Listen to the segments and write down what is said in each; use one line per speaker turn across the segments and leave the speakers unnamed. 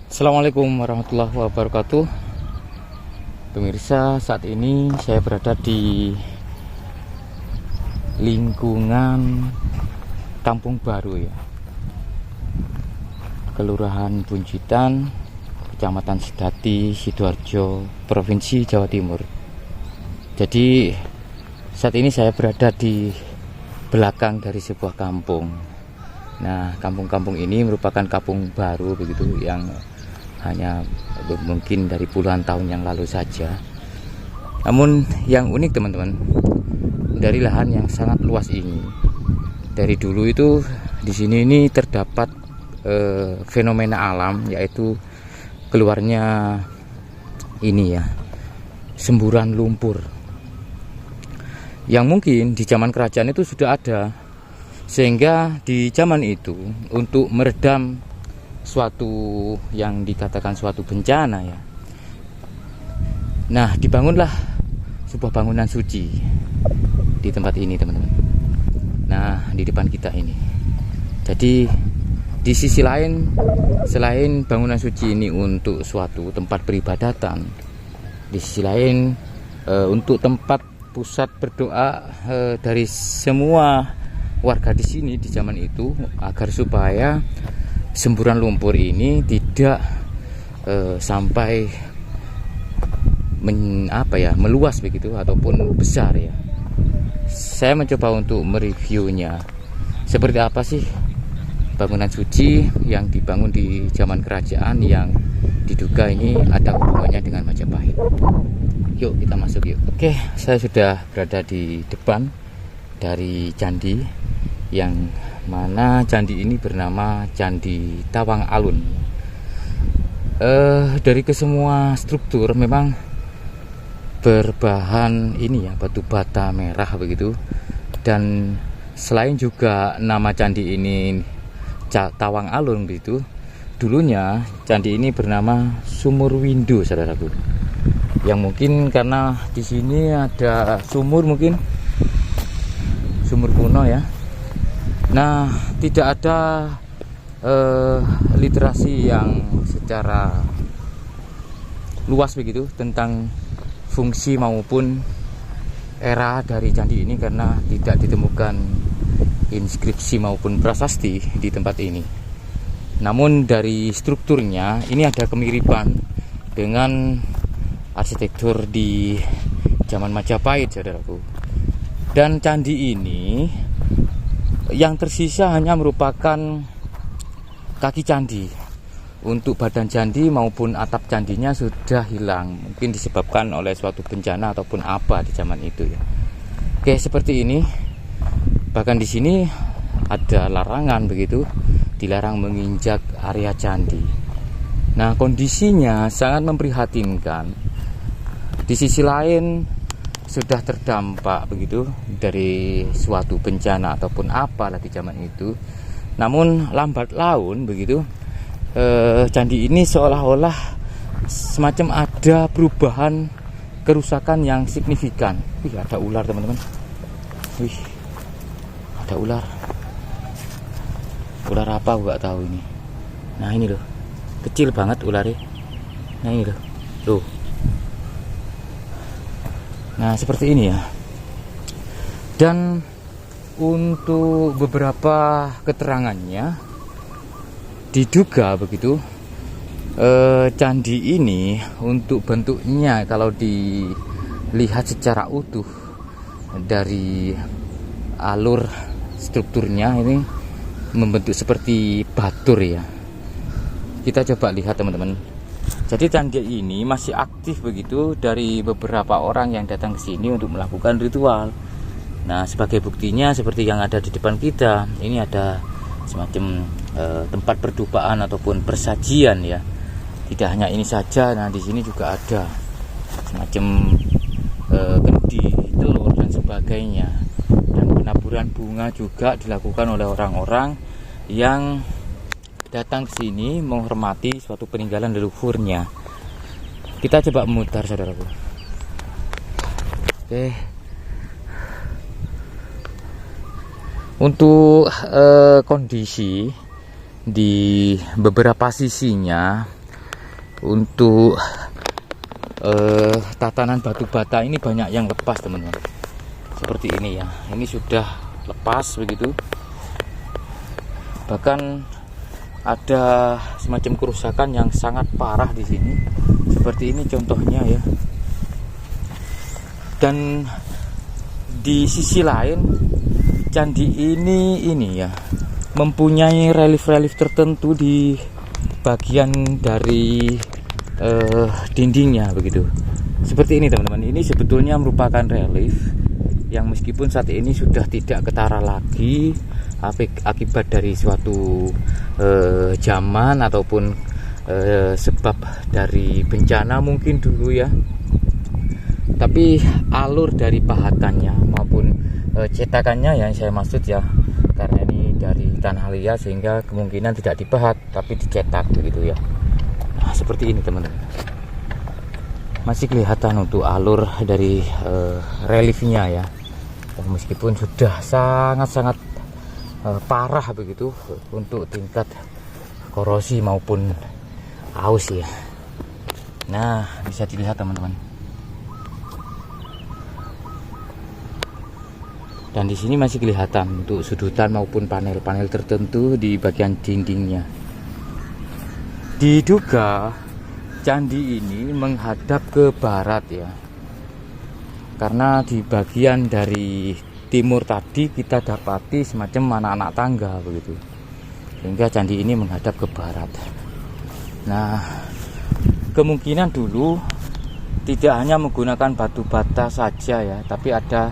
Assalamualaikum warahmatullahi wabarakatuh. Pemirsa, saat ini saya berada di lingkungan Kampung Baru ya, Kelurahan Buncitan, Kecamatan Sedati, Sidoarjo, Provinsi Jawa Timur. Jadi saat ini saya berada di belakang dari sebuah kampung. Nah, kampung-kampung ini merupakan kampung baru begitu, yang hanya mungkin dari puluhan tahun yang lalu saja. Namun yang unik teman-teman, dari lahan yang sangat luas ini, dari dulu itu di sini ini terdapat fenomena alam, yaitu keluarnya ini ya, semburan lumpur yang mungkin di zaman kerajaan itu sudah ada, sehingga di zaman itu untuk meredam suatu yang dikatakan suatu bencana ya, nah dibangunlah sebuah bangunan suci di tempat ini teman-teman. Nah, di depan kita ini. Jadi di sisi lain, selain bangunan suci ini untuk suatu tempat peribadatan, di sisi lain untuk tempat pusat berdoa dari semua warga di sini di zaman itu, agar supaya semburan lumpur ini tidak sampai meluas begitu ataupun besar ya. Saya mencoba untuk mereviewnya, seperti apa sih bangunan suci yang dibangun di zaman kerajaan yang diduga ini ada hubungannya dengan Majapahit. Yuk kita masuk yuk. Oke, saya sudah berada di depan dari candi, yang mana candi ini bernama Candi Tawang Alun. Dari kesemua struktur memang berbahan ini ya, batu bata merah begitu. Dan selain juga nama candi ini Tawang Alun begitu, dulunya candi ini bernama Sumur Windu, saudaraku. Yang mungkin karena di sini ada sumur, mungkin sumur kuno ya. Nah, tidak ada literasi yang secara luas begitu tentang fungsi maupun era dari candi ini, karena tidak ditemukan inskripsi maupun prasasti di tempat ini. Namun dari strukturnya ini ada kemiripan dengan arsitektur di zaman Majapahit, saudaraku. Dan candi ini yang tersisa hanya merupakan kaki candi. Untuk badan candi maupun atap candinya sudah hilang, mungkin disebabkan oleh suatu bencana ataupun apa di zaman itu ya. Oke, seperti ini. Bahkan di sini ada larangan begitu, dilarang menginjak area candi. Nah, kondisinya sangat memprihatinkan. Di sisi lain sudah terdampak begitu dari suatu bencana ataupun apalah di zaman itu. Namun lambat laun begitu, candi ini seolah-olah semacam ada perubahan kerusakan yang signifikan. Wih, ada ular teman-teman. Wih, ada ular. Ular apa aku gak tahu ini. Nah ini loh, kecil banget ularnya. Nah ini loh, tuh. Nah seperti ini ya. Dan untuk beberapa keterangannya diduga begitu, candi ini untuk bentuknya kalau dilihat secara utuh dari alur strukturnya ini membentuk seperti batur ya. Kita coba lihat teman-teman. Jadi candi ini masih aktif begitu dari beberapa orang yang datang ke sini untuk melakukan ritual. Nah, sebagai buktinya seperti yang ada di depan kita, ini ada semacam tempat perdupaan ataupun persajian ya. Tidak hanya ini saja, nah di sini juga ada semacam kendi, telur dan sebagainya. Dan penaburan bunga juga dilakukan oleh orang-orang yang datang ke sini menghormati suatu peninggalan leluhurnya. Kita coba memutar, saudaraku. Oke. Untuk kondisi di beberapa sisinya untuk tatanan batu bata ini banyak yang lepas teman-teman, seperti ini ya. Ini sudah lepas begitu, bahkan ada semacam kerusakan yang sangat parah di sini, seperti ini contohnya ya. Dan di sisi lain candi ini ya mempunyai relief-relief tertentu di bagian dari dindingnya begitu. Seperti ini teman-teman, ini sebetulnya merupakan relief yang meskipun saat ini sudah tidak ketara lagi akibat dari suatu zaman ataupun sebab dari bencana mungkin dulu ya, tapi alur dari pahatannya maupun cetakannya yang saya maksud ya, karena ini dari tanah liat sehingga kemungkinan tidak dipahat tapi dicetak begitu ya. Nah, seperti ini teman-teman, masih kelihatan untuk alur dari reliefnya ya, meskipun sudah sangat-sangat parah begitu untuk tingkat korosi maupun aus ya. Nah, bisa dilihat teman-teman. Dan di sini masih kelihatan untuk sudutan maupun panel-panel tertentu di bagian dindingnya. Diduga candi ini menghadap ke barat ya, karena di bagian dari timur tadi kita dapati semacam anak-anak tangga begitu, sehingga candi ini menghadap ke barat. Nah, kemungkinan dulu tidak hanya menggunakan batu bata saja ya, tapi ada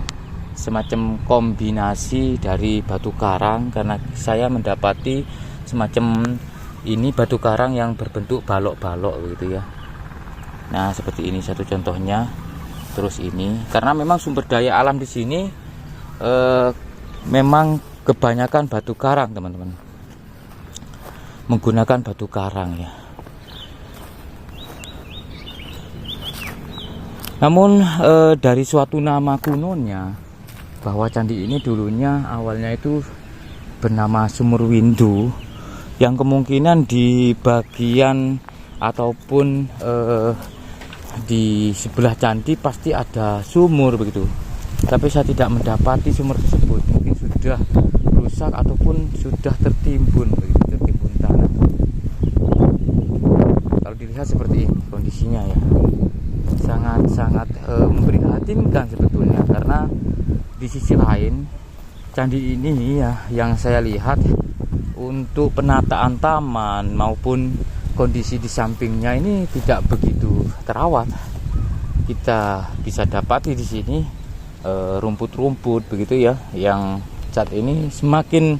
semacam kombinasi dari batu karang, karena saya mendapati semacam ini batu karang yang berbentuk balok-balok begitu ya. Nah, seperti ini satu contohnya. Terus ini karena memang sumber daya alam di sini memang kebanyakan batu karang teman-teman, menggunakan batu karang ya. Namun dari suatu nama kunonya bahwa candi ini dulunya awalnya itu bernama Sumur Windu, yang kemungkinan di bagian ataupun di sebelah candi pasti ada sumur begitu, tapi saya tidak mendapati sumur tersebut. Mungkin sudah rusak ataupun sudah tertimbun begitu, tertimbun tanah. Kalau dilihat seperti ini kondisinya ya, sangat-sangat memprihatinkan sebetulnya, karena di sisi lain candi ini ya yang saya lihat untuk penataan taman maupun kondisi di sampingnya ini tidak begitu terawat. Kita bisa dapati di sini rumput-rumput begitu ya, yang saat ini semakin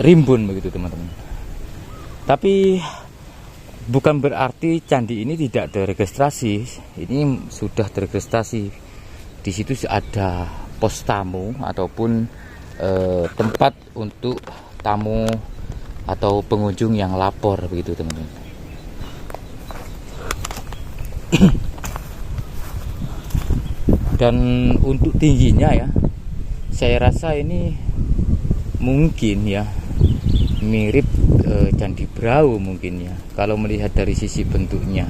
rimbun begitu teman-teman. Tapi bukan berarti candi ini tidak teregistrasi. Ini sudah teregistrasi. Di situ ada pos tamu ataupun tempat untuk tamu atau pengunjung yang lapor begitu teman-teman. Dan untuk tingginya ya, saya rasa ini mungkin ya mirip Candi Brau mungkin ya, kalau melihat dari sisi bentuknya,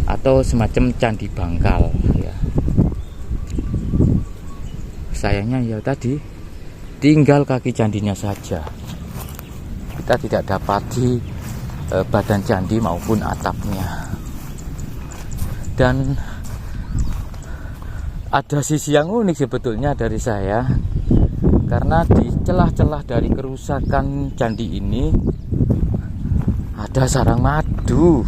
atau semacam Candi Bangkal ya. Sayangnya ya tadi tinggal kaki candinya saja, kita tidak dapati badan candi maupun atapnya. Dan ada sisi yang unik sebetulnya dari saya, karena di celah-celah dari kerusakan candi ini ada sarang madu.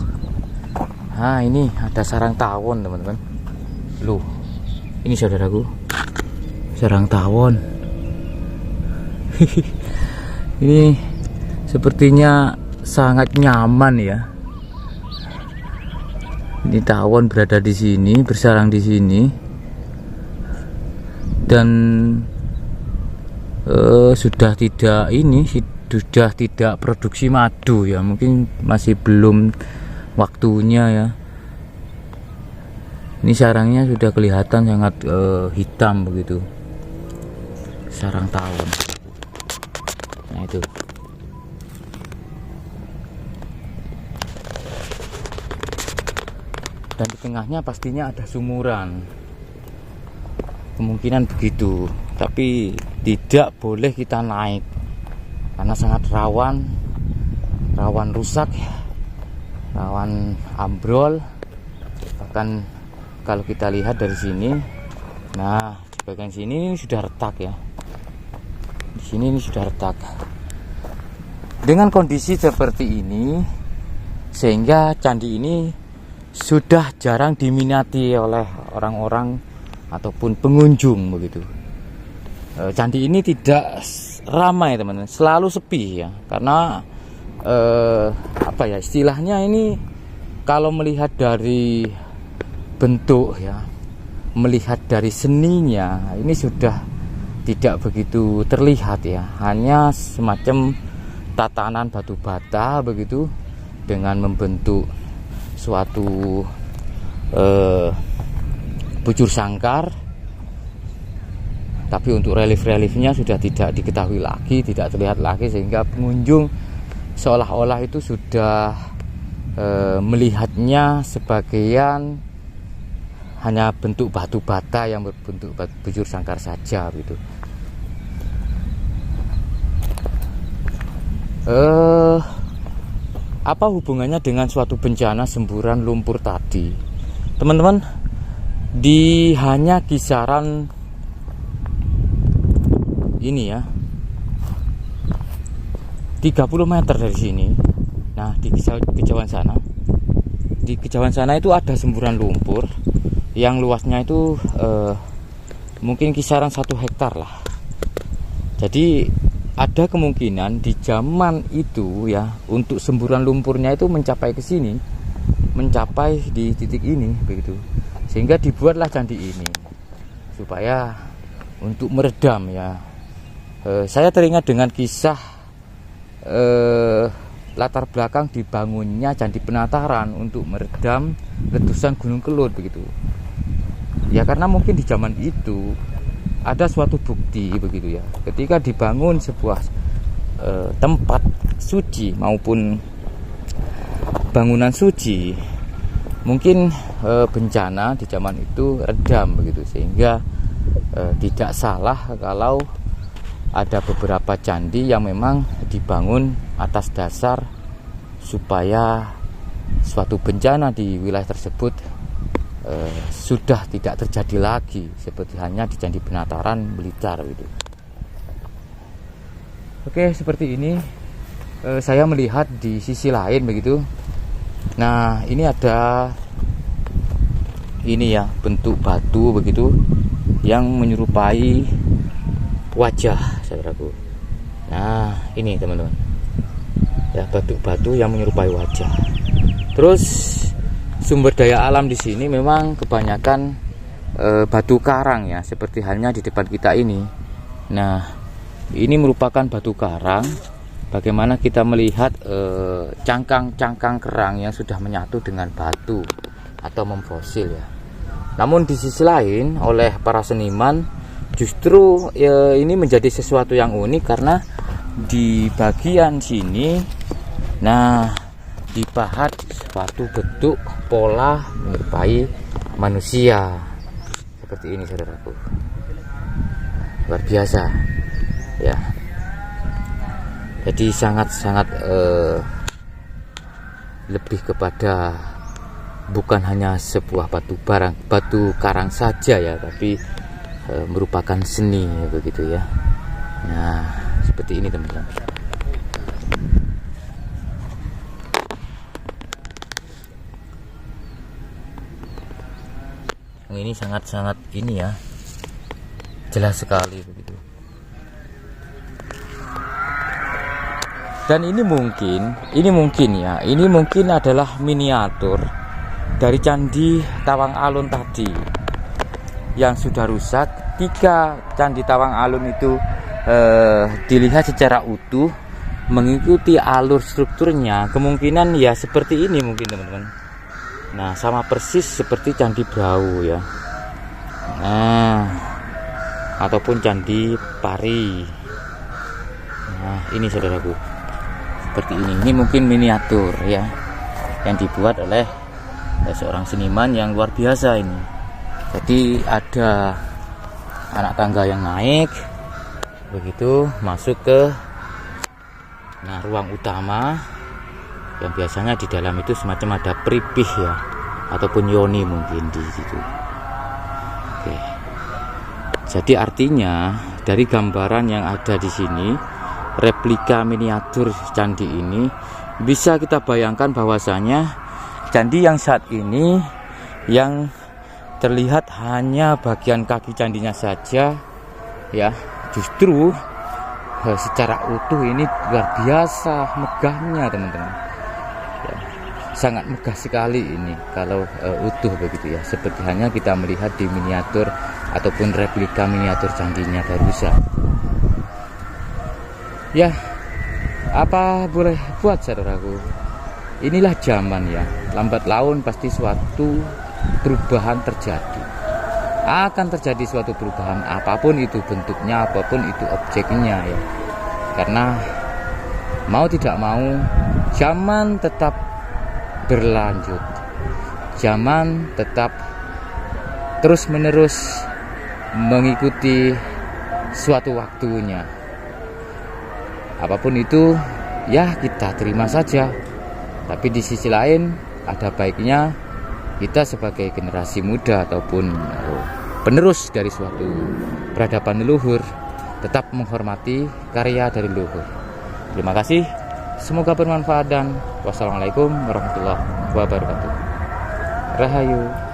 Nah, ini ada sarang tawon teman-teman. Loh, ini saudaraku, sarang tawon. Ini sepertinya sangat nyaman ya. Ini tawon berada di sini, bersarang di sini, dan sudah tidak produksi madu ya, mungkin masih belum waktunya ya. Ini sarangnya sudah kelihatan sangat hitam begitu, sarang tawon. Nah itu dan di tengahnya pastinya ada sumuran. Kemungkinan begitu, tapi tidak boleh kita naik karena sangat rawan rusak, rawan ambrol. Bahkan kalau kita lihat dari sini, nah di bagian sini ini sudah retak ya. Di sini ini sudah retak. Dengan kondisi seperti ini, sehingga candi ini sudah jarang diminati oleh orang-orang ataupun pengunjung begitu. Candi ini tidak ramai teman-teman, selalu sepi ya, karena apa ya istilahnya ini, kalau melihat dari bentuk ya, melihat dari seninya, ini sudah tidak begitu terlihat ya, hanya semacam tatanan batu bata begitu dengan membentuk suatu bujur sangkar. Tapi untuk relief-reliefnya sudah tidak diketahui lagi, tidak terlihat lagi, sehingga pengunjung seolah-olah itu sudah melihatnya sebagian hanya bentuk batu bata yang berbentuk bujur sangkar saja gitu. Apa hubungannya dengan suatu bencana semburan lumpur tadi, teman-teman? Di hanya kisaran ini ya, 30 meter dari sini. Nah, di kejauhan sana itu ada semburan lumpur yang luasnya itu mungkin kisaran 1 hektar lah. Jadi ada kemungkinan di zaman itu ya, untuk semburan lumpurnya itu mencapai ke sini, mencapai di titik ini begitu, sehingga dibuatlah candi ini supaya untuk meredam ya. Saya teringat dengan kisah latar belakang dibangunnya Candi Penataran untuk meredam letusan Gunung Kelut begitu ya, karena mungkin di zaman itu ada suatu bukti begitu ya, ketika dibangun sebuah tempat suci maupun bangunan suci, mungkin bencana di zaman itu redam begitu, sehingga tidak salah kalau ada beberapa candi yang memang dibangun atas dasar supaya suatu bencana di wilayah tersebut sudah tidak terjadi lagi, seperti halnya di Candi Penataran Blitar gitu. Oke, seperti ini saya melihat di sisi lain begitu. Nah, ini ada ini ya, bentuk batu begitu yang menyerupai wajah, saudaraku. Nah, ini teman-teman ya, batu-batu yang menyerupai wajah. Terus sumber daya alam di sini memang kebanyakan batu karang ya, seperti halnya di depan kita ini. Nah, ini merupakan batu karang. Bagaimana kita melihat cangkang-cangkang kerang yang sudah menyatu dengan batu atau memfosil ya. Namun di sisi lain, oleh para seniman justru ini menjadi sesuatu yang unik, karena di bagian sini nah dipahat suatu bentuk pola menyerupai manusia seperti ini, saudaraku. Luar biasa ya. Jadi sangat-sangat lebih kepada bukan hanya sebuah batu karang saja ya, tapi merupakan seni begitu ya. Nah, seperti ini teman-teman. Ini sangat-sangat ini ya, jelas sekali begitu. Dan ini mungkin adalah miniatur dari Candi Tawang Alun tadi yang sudah rusak. Ketika Candi Tawang Alun itu dilihat secara utuh, mengikuti alur strukturnya, kemungkinan ya seperti ini mungkin teman-teman. Nah, sama persis seperti Candi Brau ya. Nah, ataupun Candi Pari. Nah, ini saudaraku, seperti ini. Ini mungkin miniatur ya, yang dibuat oleh seorang seniman yang luar biasa ini. Jadi ada anak tangga yang naik, begitu masuk ke ruang utama, yang biasanya di dalam itu semacam ada pripih ya, ataupun yoni mungkin di situ. Oke. Jadi artinya dari gambaran yang ada di sini, replika miniatur candi ini, bisa kita bayangkan bahwasanya candi yang saat ini yang terlihat hanya bagian kaki candinya saja ya, justru secara utuh ini luar biasa megahnya teman-teman ya, sangat megah sekali ini kalau utuh begitu ya, seperti hanya kita melihat di miniatur ataupun replika miniatur candinya Garusa ya. Apa boleh buat saudaraku, inilah zaman ya, lambat laun pasti suatu perubahan terjadi, akan terjadi suatu perubahan apapun itu bentuknya, apapun itu objeknya ya, karena mau tidak mau zaman tetap berlanjut, zaman tetap terus menerus mengikuti suatu waktunya. Apapun itu ya kita terima saja, tapi di sisi lain ada baiknya kita sebagai generasi muda ataupun penerus dari suatu peradaban leluhur tetap menghormati karya dari leluhur. Terima kasih, semoga bermanfaat dan wassalamualaikum warahmatullahi wabarakatuh. Rahayu.